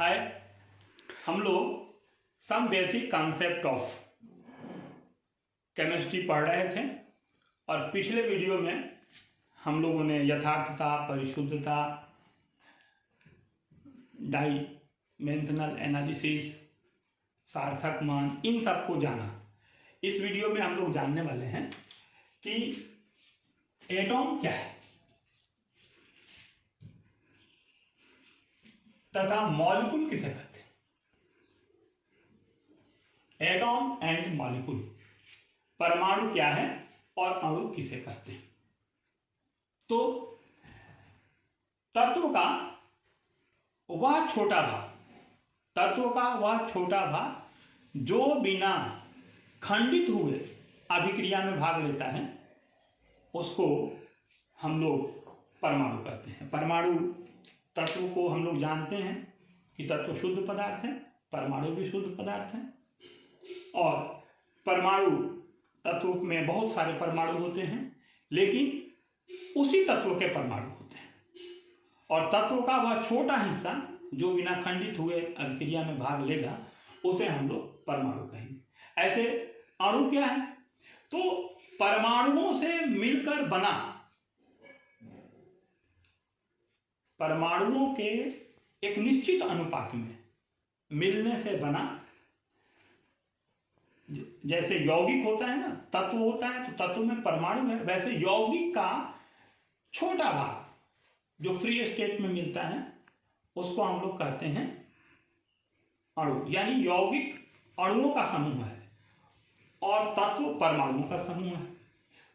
हाय, हम लोग some basic concept of chemistry पढ़ रहे थे और पिछले वीडियो में हम लोगों ने यथार्थता, परिशुद्धता, डायमेंशनल एनालिसिस, सार्थक मान, इन सब को जाना। इस वीडियो में हम लोग जानने वाले हैं कि एटॉम क्या है तथा मॉलिक्यूल किसे कहते हैं। एटॉम एंड मॉलिक्यूल, परमाणु क्या है और अणु किसे कहते हैं। तो तत्व का वह छोटा भाग जो बिना खंडित हुए अभिक्रिया में भाग लेता है उसको हम लोग परमाणु कहते हैं। परमाणु तत्व को हम लोग जानते हैं कि तत्व शुद्ध पदार्थ है, परमाणु भी शुद्ध पदार्थ है और परमाणु तत्व में बहुत सारे परमाणु होते हैं, लेकिन उसी तत्व के परमाणु होते हैं और तत्व का वह छोटा हिस्सा जो बिना खंडित हुए अभिक्रिया में भाग लेगा उसे हम लोग परमाणु कहेंगे। ऐसे अणु क्या है? तो परमाणुओं से मिलकर बना, परमाणुओं के एक निश्चित अनुपात में मिलने से बना, जैसे यौगिक होता है ना, तत्व होता है तो तत्व में परमाणु है, वैसे यौगिक का छोटा भाग जो फ्री स्टेट में मिलता है उसको हम लोग कहते हैं अणु। यानी यौगिक अणुओं का समूह है और तत्व परमाणुओं का समूह है।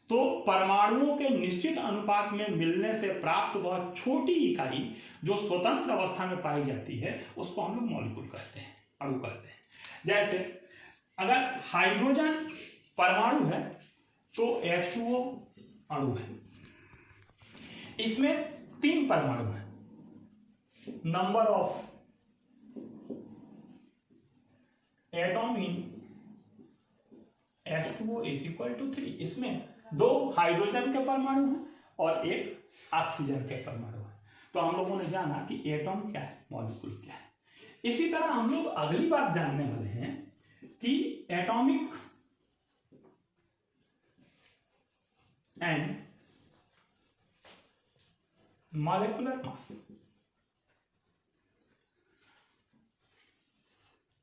तो परमाणुओं के निश्चित अनुपात में मिलने से प्राप्त वह छोटी इकाई जो स्वतंत्र अवस्था में पाई जाती है उसको हम लोग मॉलिक्यूल कहते हैं, अणु कहते हैं। जैसे अगर हाइड्रोजन परमाणु है तो H2O अणु है। इसमें 3 परमाणु हैं। Number of atom in H2O is equal to 3। इसमें 2 हाइड्रोजन के परमाणु हैं और 1 ऑक्सीजन के परमाणु है। तो हम लोगों ने जाना कि एटॉम क्या है, मॉलिक्यूल क्या है। इसी तरह हम लोग अगली बात जानने वाले हैं कि एटॉमिक एंड मॉलिक्यूलर मास,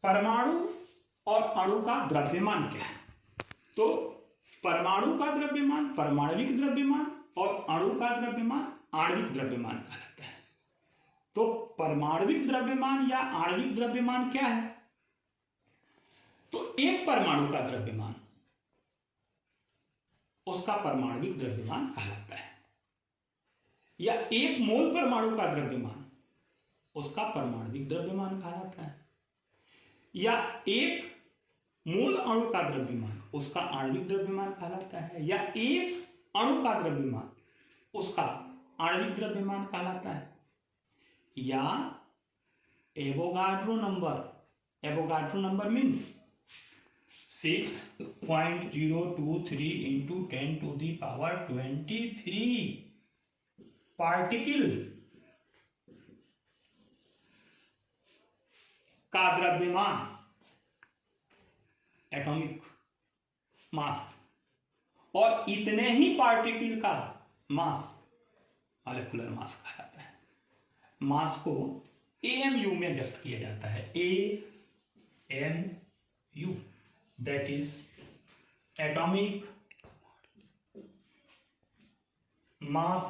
परमाणु और अणु का द्रव्यमान क्या है। तो परमाणु का द्रव्यमान परमाणविक द्रव्यमान और अणु का द्रव्यमान आणविक द्रव्यमान कहलाता है। तो परमाणविक द्रव्यमान या आणविक द्रव्यमान क्या है? तो एक परमाणु का द्रव्यमान उसका परमाणविक द्रव्यमान कहलाता है, या एक मोल परमाणु का द्रव्यमान उसका परमाणविक द्रव्यमान कहलाता है, या एक मूल अणु का द्रव्यमान उसका आणविक द्रव्यमान कहलाता है, या एक अणु का द्रव्यमान उसका आणविक द्रव्यमान कहलाता है, या Avogadro number means 6.023 into 10 to the power 23 particle का द्रव्यमान, एटॉमिक मास, और इतने ही पार्टिकल का मास मॉलिक्यूलर मास कहा जाता है। मास को AMU में व्यक्त किया जाता है। AMU that is atomic mass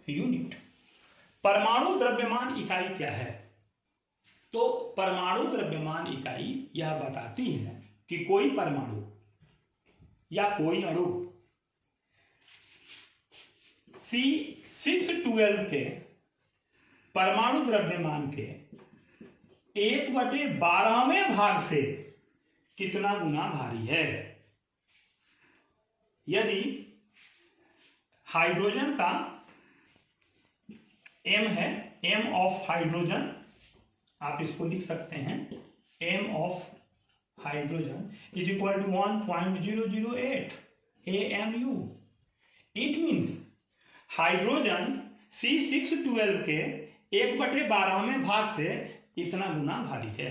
unit. परमाणु द्रव्यमान इकाई क्या है? तो परमाणु द्रव्यमान इकाई यह बताती है कि कोई परमाणु या कोई अणु C612 के परमाणु द्रव्यमान के 1/12वें भाग से कितना गुना भारी है। यदि हाइड्रोजन का M है, M ऑफ हाइड्रोजन, आप इसको लिख सकते हैं M of hydrogen is equal to 1.008 AMU। It means hydrogen C612 के 1/12वें भाग से इतना गुना भारी है,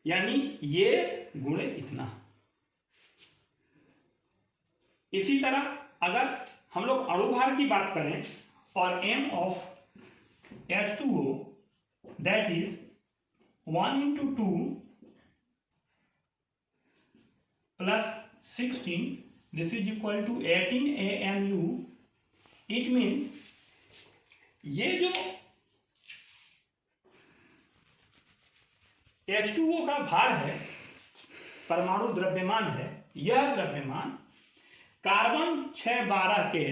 यानी ये गुणे इतना। इसी तरह अगर हम लोग अणुभार की बात करें और m of H2O that is 1 into 2 plus 16, this is equal to 18 AMU। It means ये जो H2O का भार है, परमाणु द्रव्यमान है, यह द्रव्यमान कार्बन 612 के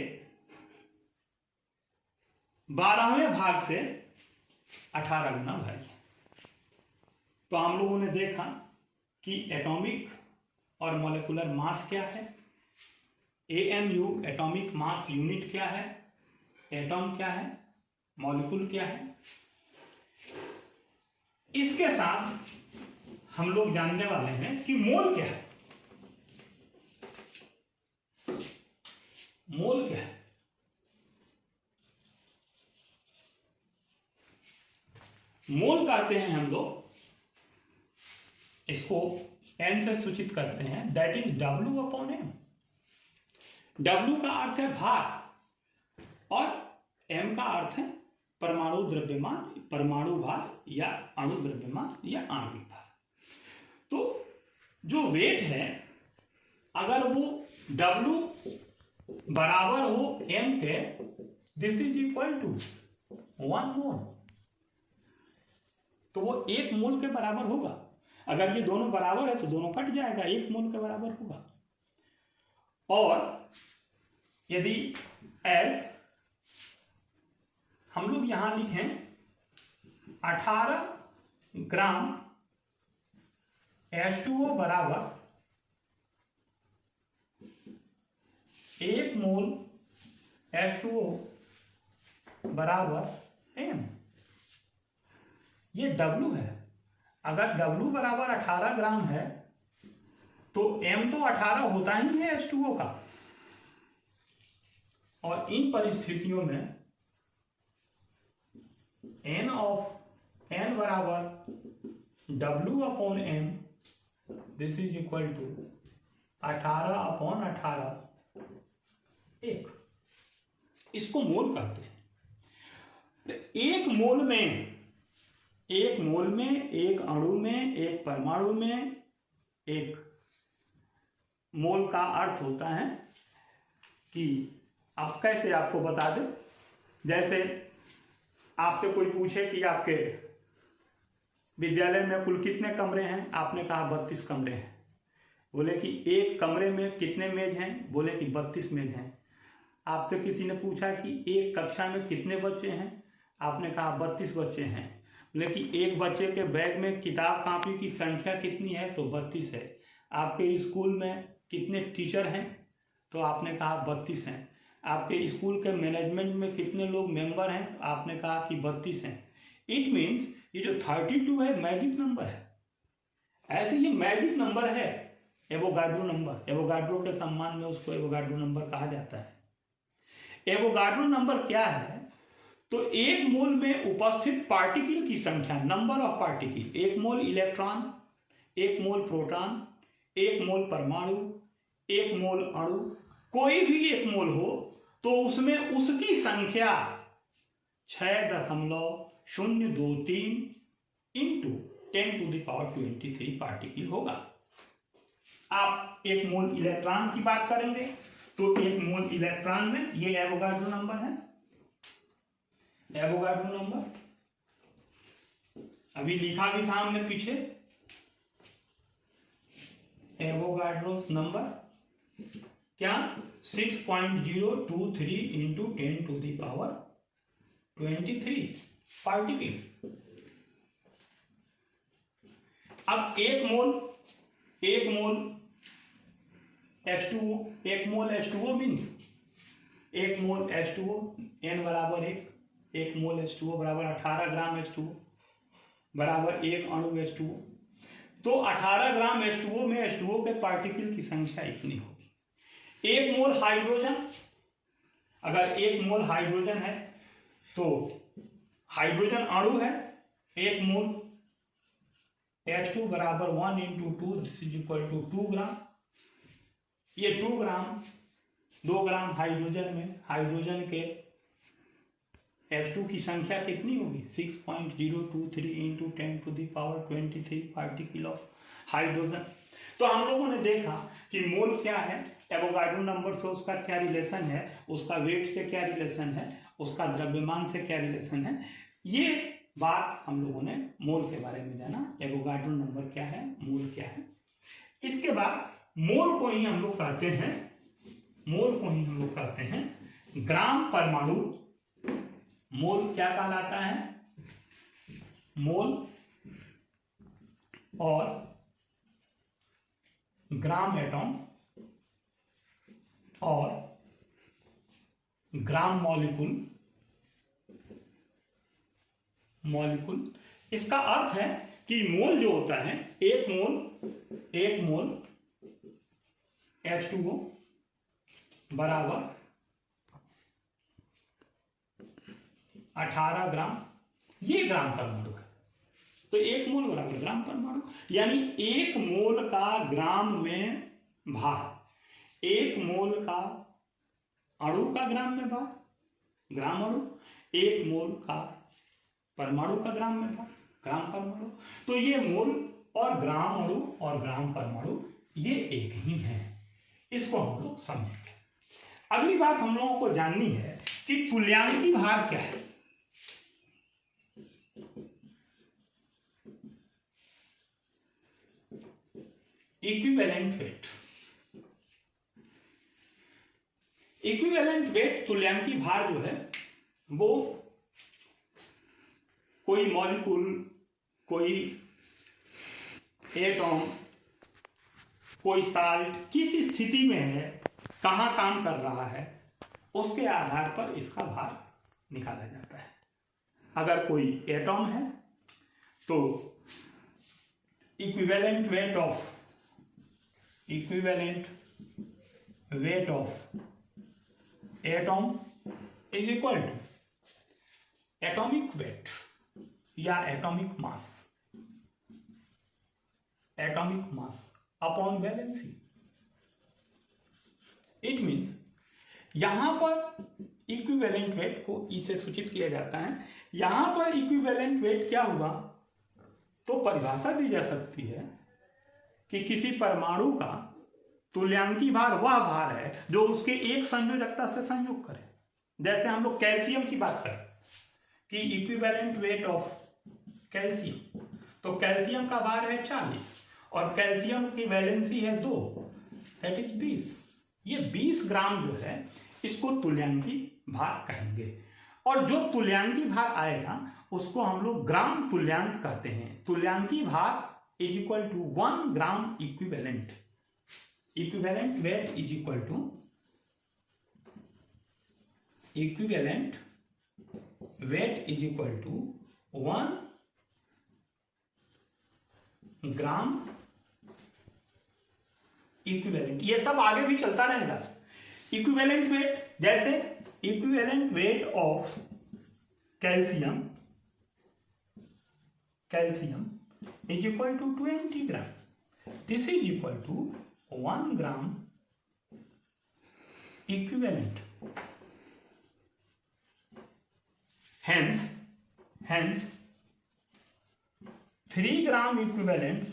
12वें भाग से 18 गुना भारी है। तो हम लोगों ने देखा कि एटॉमिक और मॉलिक्यूलर मास क्या है, AMU एटॉमिक मास यूनिट क्या है, एटॉम क्या है, मॉलिक्यूल क्या है। इसके साथ हम लोग जानने वाले हैं कि मोल क्या है। मोल क्या है? मोल कहते हैं हम लोग इसको n से सूचित करते हैं, दैट इज W/m। W का अर्थ है भार और m का अर्थ है परमाणु द्रव्यमान, परमाणु भार या अणु द्रव्यमान या आणविक भार। तो जो वेट है, अगर वो W बराबर हो m के, दिस इज इक्वल टू 1 मोल, तो वो 1 मोल के बराबर होगा। अगर ये दोनों बराबर है तो दोनों कट जाएगा, 1 मोल के बराबर होगा। और यदि S हम लोग यहां लिखें 18 ग्राम H2O बराबर 1 मोल H2O बराबर m, ये W है। अगर W बराबर 18 ग्राम है तो m तो 18 होता ही है H2O का। और इन परिस्थितियों में n बराबर W/m, this is equal to 18/18 1। इसको मोल कहते हैं। एक मोल में, एक अणु में, एक परमाणु में एक मोल का अर्थ होता है कि आप कैसे, आपको बता दें, जैसे आपसे कोई पूछे कि आपके विद्यालय में कुल कितने कमरे हैं, आपने कहा 32 कमरे हैं। बोले कि एक कमरे में कितने मेज हैं, बोले कि 32 मेज हैं। आपसे किसी ने पूछा कि एक कक्षा में कितने बच्चे हैं, आपने कहा 32 बच्चे हैं। बोले कि एक बच्चे के बैग में किताब कापी की संख्या कितनी है, तो 32 है। आपके स्कूल में कितने टीचर हैं, तो आपने कहा 32 हैं। आपके स्कूल के मैनेजमेंट में कितने लोग मेंबर हैं, तो आपने कहा कि 32 हैं। इट मीन्स ये जो 32 है मैजिक नंबर है। ऐसे ये मैजिक नंबर है, एवोगाड्रो नंबर। एवोगाड्रो के सम्मान में उसको एवोगाड्रो नंबर कहा जाता है। एवोगाड्रो नंबर क्या है, तो एक मोल में उपस्थित पार्टिकल की संख्या, number of particle, 1 mole electron, 1 mole proton, 1 मोल परमाणु, 1 मोल अणु, कोई भी 1 मोल हो तो उसमें उसकी संख्या 6.023 इंटू 10⁻23 पार्टिकल होगा। आप 1 मोल इलेक्ट्रॉन की बात करेंगे तो 1 मोल इलेक्ट्रॉन में ये एवोगाड्रो नंबर है। एवोगाड्रो नंबर अभी लिखा भी था हमने पीछे। एवोगाड्रो नंबर क्या, 6.023 इंटू 10⁻23 पार्टिकल। अब 1 मोल H2O, 1 मोल H2O मीन्स 1 मोल H2O, n बराबर 1 मोल H2O बराबर 18 ग्राम H2O बराबर 1 अणु H2O। तो 18 ग्राम H2O में H2O के पार्टिकल की संख्या इतनी होगी। 1 मोल हाइड्रोजन, अगर 1 मोल हाइड्रोजन है तो हाइड्रोजन अणु है, 1 मोल H2 बराबर 1 into 2 this is equal to 2 gram. ये 2 ग्राम, 2 ग्राम हाइड्रोजन में हाइड्रोजन के H2 की संख्या कितनी होगी? 6.023 into 10 to the power 23 particle of hydrogen. तो हम लोगों ने देखा कि मोल क्या है, एवोगाड्रो नंबर से उसका क्या रिलेशन है, उसका वेट से क्या रिलेशन है, उसका द्रव्यमान से क्या रिलेशन है। ये बात हम लोगों ने मोल के बारे में जाना, एवोगाड्रो नंबर क्या है, मोल क्या है। इसके बाद मोल को ही हम लोग कहते हैं, मोल को ही हम लोग कहते हैं ग्राम परमाणु। मोल क्या कहलाता है? मोल और ग्राम एटॉम और ग्राम मॉलिक्यूल। मॉलिक्यूल इसका अर्थ है कि मोल जो होता है, एक मोल H2O बराबर 18 ग्राम, ये ग्राम परमाणु है। तो 1 मोल बराबर ग्राम परमाणु, यानी 1 मोल का ग्राम में भार, 1 मोल का अणु का ग्राम में भार, ग्राम अणु, 1 मोल का परमाणु का ग्राम में भार, ग्राम परमाणु। तो ये मोल और ग्राम अणु और ग्राम परमाणु ये एक ही है, इसको हम लोग समझेंगे। अगली बात हम लोगों को जाननी है कि तुल्यांकी भार क्या है। इक्विवेलेंट वेट, इक्विवेलेंट वेट, तुल्यांकी भार जो है वो कोई मॉलिक्यूल, कोई एटॉम, कोई साल्ट किस स्थिति में है, कहां काम कर रहा है, उसके आधार पर इसका भार निकाला जाता है। अगर कोई एटॉम है तो equivalent weight of atom is equal to atomic weight या atomic mass upon valency. It means यहां पर इक्विवेलेंट वेट को ई से सूचित किया जाता है। यहां पर इक्विवेलेंट वेट क्या हुआ, तो परिभाषा दी जा सकती है कि किसी परमाणु का तुल्यांकी भार वह भार है जो उसके एक संयोजकता से संयोग करे। जैसे हम लोग कैल्शियम की बात करें कि इक्विवेलेंट वेट ऑफ कैल्शियम, तो कैल्शियम का भार है 40 और कैल्शियम की वैलेंसी है 2, दैट इज 20। ये 20 ग्राम जो है इसको तुल्यांकी भार कहेंगे। और जो तुल्यांकी भार आएगा उसको हम लोग ग्राम तुल्यांक कहते हैं। तुल्यांकी भार is equal to 1 gram equivalent weight is equal to equivalent weight is equal to 1 gram equivalent. ये सब आगे भी चलता रहेगा। इक्विवेलेंट वेट, जैसे equivalent weight of calcium is equal to 20 gram. This is equal to 1 gram equivalent. Hence 3 gram equivalent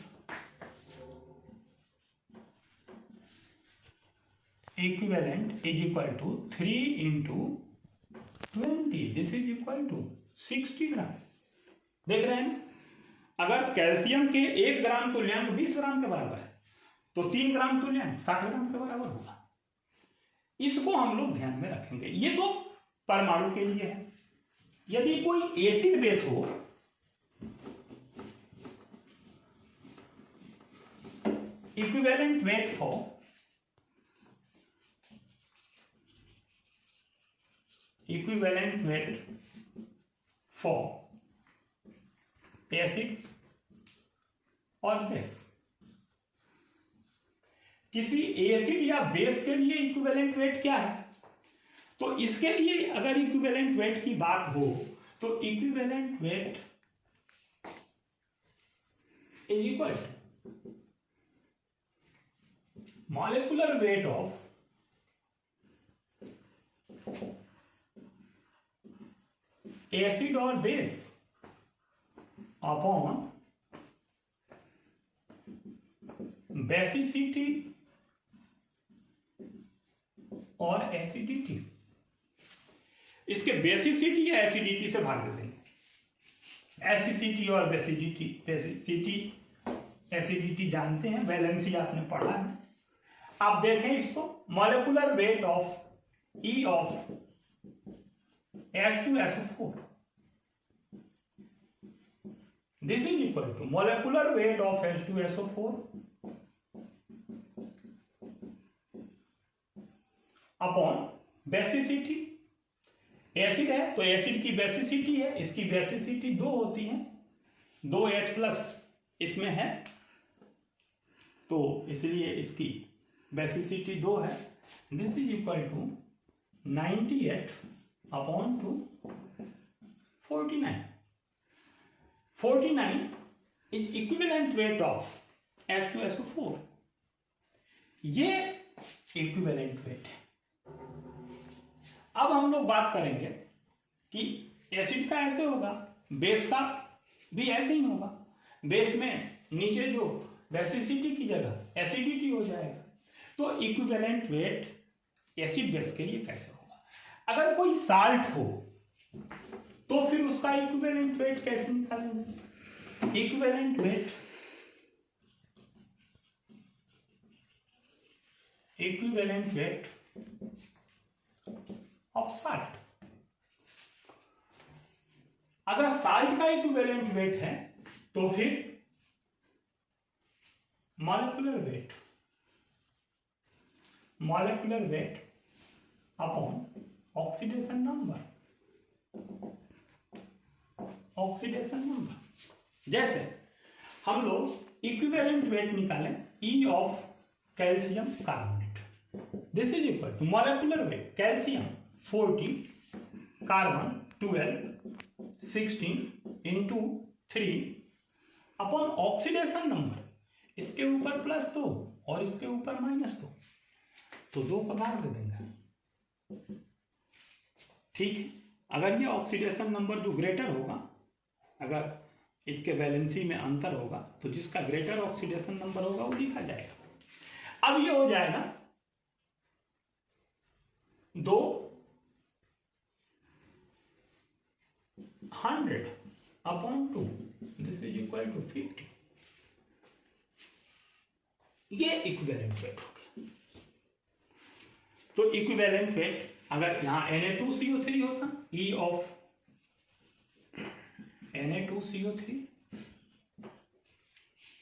is equal to 3 into 20. This is equal to 60 gram. देख रहे हैं, अगर कैल्शियम के 1 ग्राम तुल्यांक 20 ग्राम के बराबर है तो 3 ग्राम तुल्यांक 60 ग्राम के बराबर होगा। इसको हम लोग ध्यान में रखेंगे। ये तो परमाणु के लिए है। यदि कोई एसिड बेस हो, इक्विवेलेंट वेट फॉर acid और बेस। किसी एसिड या बेस के लिए इक्विवेलेंट वेट क्या है? तो इसके लिए अगर इक्विवेलेंट वेट की बात हो तो equivalent weight is equal to molecular weight of acid और बेस अपॉन बेसिसिटी और एसिडिटी। इसके बेसिसिटी या एसिडिटी से भाग दे देंगे। एसिडिटी और बेसिसिटी एसिडिटी जानते हैं, वैलेंसी आपने पढ़ा है। आप देखें इसको, molecular weight of E of H2SO4, this is equal to molecular weight of H2SO4 upon basicity. Acid है तो एसिड की बेसिसिटी है, इसकी बेसिसिटी 2 होती है, 2H प्लस इसमें है तो इसलिए इसकी बेसिसिटी 2 है। This is equal to 98 upon 2 49। 49 is equivalent weight of H2SO4। ये इक्विवेलेंट वेट है। अब हम लोग बात करेंगे कि एसिड का ऐसे होगा, बेस का भी ऐसे ही होगा। बेस में नीचे जो बेसिसिटी की जगह एसिडिटी हो जाएगा। तो इक्विवेलेंट वेट एसिड बेस के लिए कैसे होगा? अगर कोई साल्ट हो तो फिर उसका इक्विवेलेंट वेट कैसे निकालेंगे? Equivalent weight of salt. अगर साल्ट का इक्विवेलेंट वेट है तो फिर molecular weight upon oxidation number. जैसे हम लोग इक्विवेलेंट वेट निकालें E of calcium carbonate, this is equal to molecular weight calcium 40, carbon 12, 16 into 3 upon oxidation number. इसके ऊपर +2 और इसके ऊपर -2, तो 2 का भाग दे देंगे। ठीक है। अगर ये ऑक्सीडेशन नंबर जो ग्रेटर होगा, अगर इसके वैलेंसी में अंतर होगा तो जिसका ग्रेटर ऑक्सीडेशन नंबर होगा वो लिखा जाएगा। अब ये हो जाएगा 200 upon 2, this is equal to 50। ये इक्विवेलेंट वेट हो गया। तो इक्विवेलेंट वेट अगर यहां Na2CO3 होता, E ऑफ Na2CO3,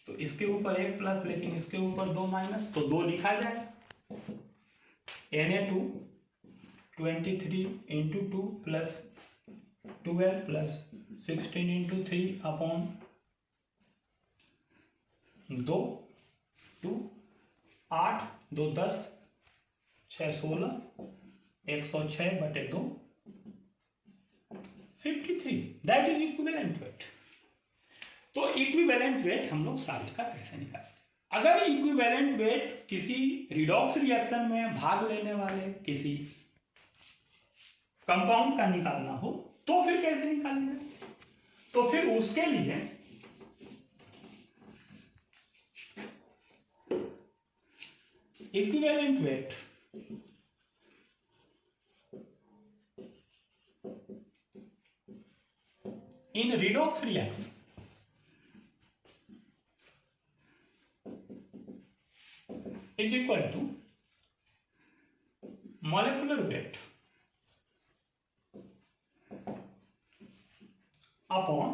तो इसके ऊपर 1 प्लस, लेकिन इसके ऊपर 2 माइनस, तो 2 लिखा जाए। Na2 23 into 2 plus 12 plus 16 into 3 upon 2, 8, 2 10, 6 16, 106/2, 53। That is equivalent wait. तो इक्विवेलेंट वेट हम लोग साल्ट का कैसे निकालें? अगर इक्विवेलेंट वेट किसी रिडॉक्स रिएक्शन में भाग लेने वाले किसी कंपाउंड का निकालना हो तो फिर कैसे निकालेंगे? तो फिर उसके लिए equivalent weight in redox reaction is equal to molecular weight upon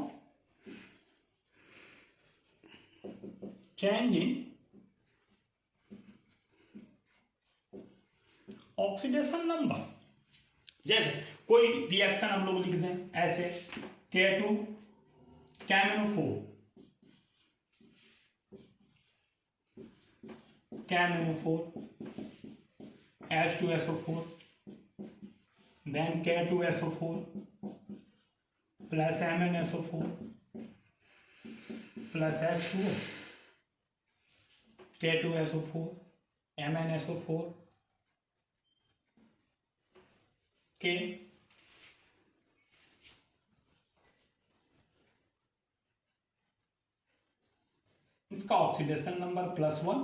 change in oxidation number. जैसे कोई रिएक्शन हम लोग लिख दें ऐसे K2 KMnO4 CaMnO4, H2SO4, then K2SO4 plus MnSO4 plus H2O, K2SO4, MnSO4, K, इसका ऑक्सीडेशन नंबर +1,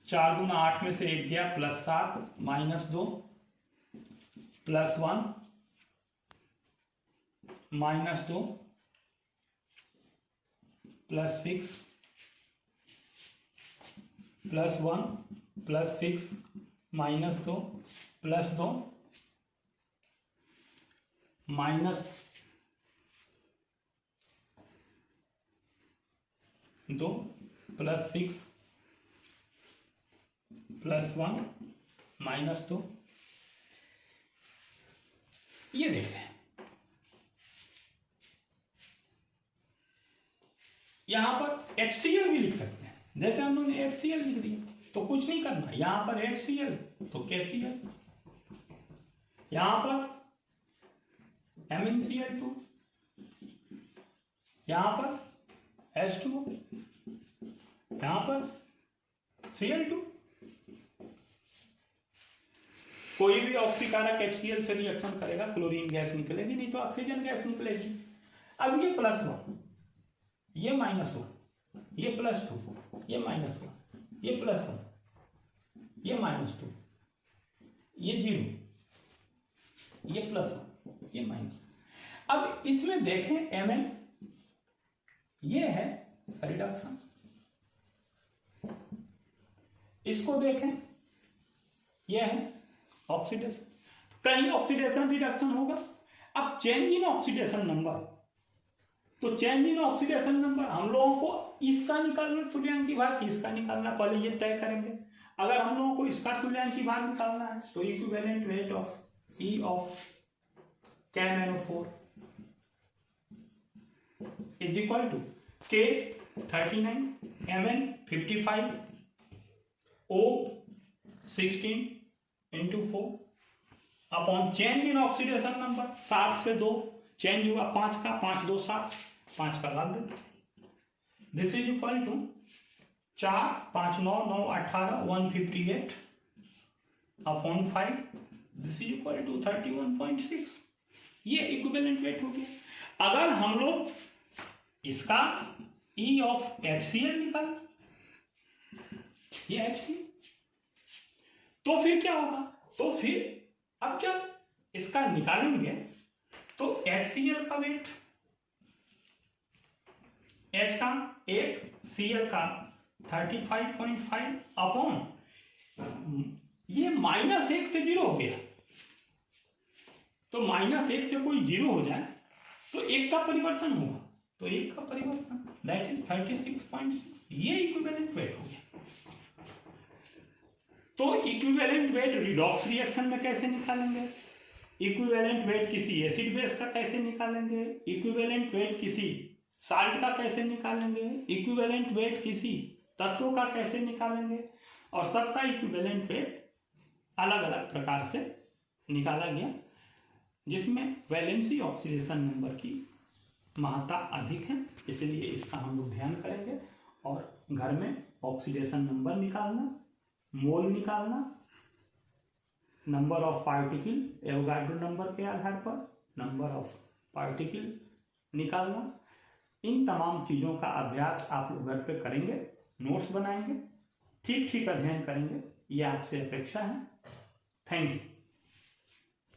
4 दूना 8 में से 1 गया, +7, -2, +1, -2, +6, +1, +6, -2, +2, -2, +6, +1, -2। ये देखें, यहां पर HCl भी लिख सकते हैं, जैसे हम लोगों ने HCl लिख दिया तो कुछ नहीं करना, यहां पर HCl तो KCl, यहां पर MnCl2, यहां पर H2O, यहां पर Cl2। कोई भी ऑक्सीकारक HCl से रिएक्शन करेगा, क्लोरीन गैस निकलेगी, नहीं तो ऑक्सीजन गैस निकलेगी। अब ये +1, ये -1, ये +2, ये -1, ये +1, ये -2, ये 0, ये +1, ये -1। अब इसमें देखें Mn, ये है रिडक्शन, इसको देखें, ये है ऑक्सीडेशन। कहीं ऑक्सीडेशन रिडक्शन होगा। अब चेंज इन ऑक्सीडेशन नंबर, तो चेंज इन ऑक्सीडेशन नंबर हम लोगों को इसका निकालना तुल्यांकी भार, इसका निकालना, पहले ये तय करेंगे। अगर हम लोगों को इसका तुल्यांकी भार निकालना है तो equivalent weight of E of CaMnO4 is equal to K 39, Mn 55, O 16 × 4 upon change in oxidation number, 7 से 2 चेंज हुआ, 5 का, 5 2 7, 5 का लाभ देते, this is equal to 4 5 9 9 18 158 upon 5, this is equal to 31.6। ये इक्विवेलेंट वेट हो गया। अगर हम लोग इसका E ऑफ HCl निकाल, ये HCl, तो फिर क्या होगा, तो फिर अब जब इसका निकालेंगे तो HCl का वेट, H का 8, Cl का 35.5 अपॉन, ये -1 से 0 हो गया, तो -1 से कोई 0 हो जाए तो 1 का परिवर्तन होगा, तो 1 का परिवर्तन दैट इज 36.6। ये इक्विवेलेंट वेट हो गया। तो इक्विवेलेंट वेट रिडॉक्स रिएक्शन में कैसे निकालेंगे, इक्विवेलेंट वेट किसी एसिड बेस का कैसे निकालेंगे, इक्विवेलेंट वेट किसी साल्ट का कैसे निकालेंगे, इक्विवेलेंट वेट किसी तत्व का कैसे निकालेंगे, और सबका इक्विवेलेंट वेट अलग अलग प्रकार से निकाला गया, जिसमें वैलेंसी ऑक्सीडेशन नंबर की महत्ता अधिक है, इसलिए इसका हम लोग ध्यान करेंगे। और घर में ऑक्सीडेशन नंबर निकालना, मोल निकालना, number of particle Avogadro number के आधार पर नंबर ऑफ पार्टिकल निकालना, इन तमाम चीज़ों का अभ्यास आप लोग घर पे करेंगे, नोट्स बनाएंगे, ठीक ठीक अध्ययन करेंगे, ये आपसे अपेक्षा है। Thank you.